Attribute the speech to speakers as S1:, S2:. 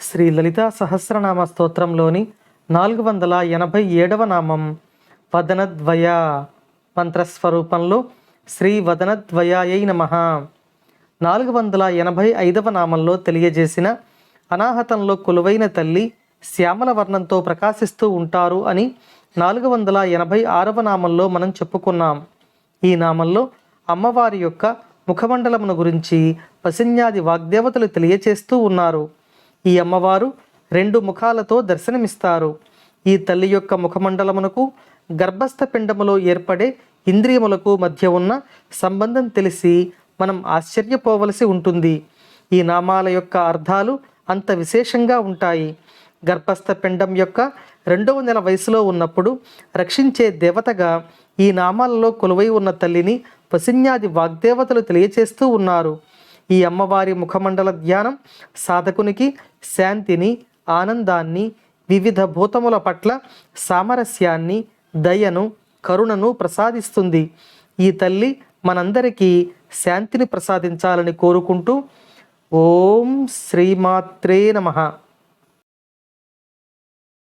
S1: శ్రీ లలితా సహస్రనామ స్తోత్రంలోని 487వ నామం వదనద్వయ. మంత్రస్వరూపంలో శ్రీ వదనద్వయాయై నమః. 485వ నామంలో తెలియజేసిన అనాహతంలో కొలువైన తల్లి శ్యామల వర్ణంతో ప్రకాశిస్తూ ఉంటారు అని 486వ నామంలో మనం చెప్పుకున్నాం. ఈ నామంలో అమ్మవారి యొక్క ముఖమండలమును గురించి వసిన్యాది వాగ్దేవతలు తెలియచేస్తూ ఉన్నారు. ఈ అమ్మవారు 2 ముఖాలతో దర్శనమిస్తారు. ఈ తల్లి యొక్క ముఖమండలమునకు గర్భస్థ పిండములో ఏర్పడే ఇంద్రియములకు మధ్య ఉన్న సంబంధం తెలిసి మనం ఆశ్చర్యపోవలసి ఉంటుంది. ఈ నామాల యొక్క అర్థాలు అంత విశేషంగా ఉంటాయి. గర్భస్థ పిండం యొక్క 2వ నెల వయసులో ఉన్నప్పుడు రక్షించే దేవతగా ఈ నామాలలో కొలువై ఉన్న తల్లిని వసిన్యాది వాగ్దేవతలు తెలియచేస్తూ ఉన్నారు. ఈ అమ్మవారి ముఖమండల ధ్యానం సాధకునికి శాంతిని, ఆనందాన్ని, వివిధ భూతముల పట్ల సామరస్యాన్ని, దయను, కరుణను ప్రసాదిస్తుంది. ఈ తల్లి మనందరికీ శాంతిని ప్రసాదించాలని కోరుకుంటూ ఓం శ్రీమాత్రే నమః.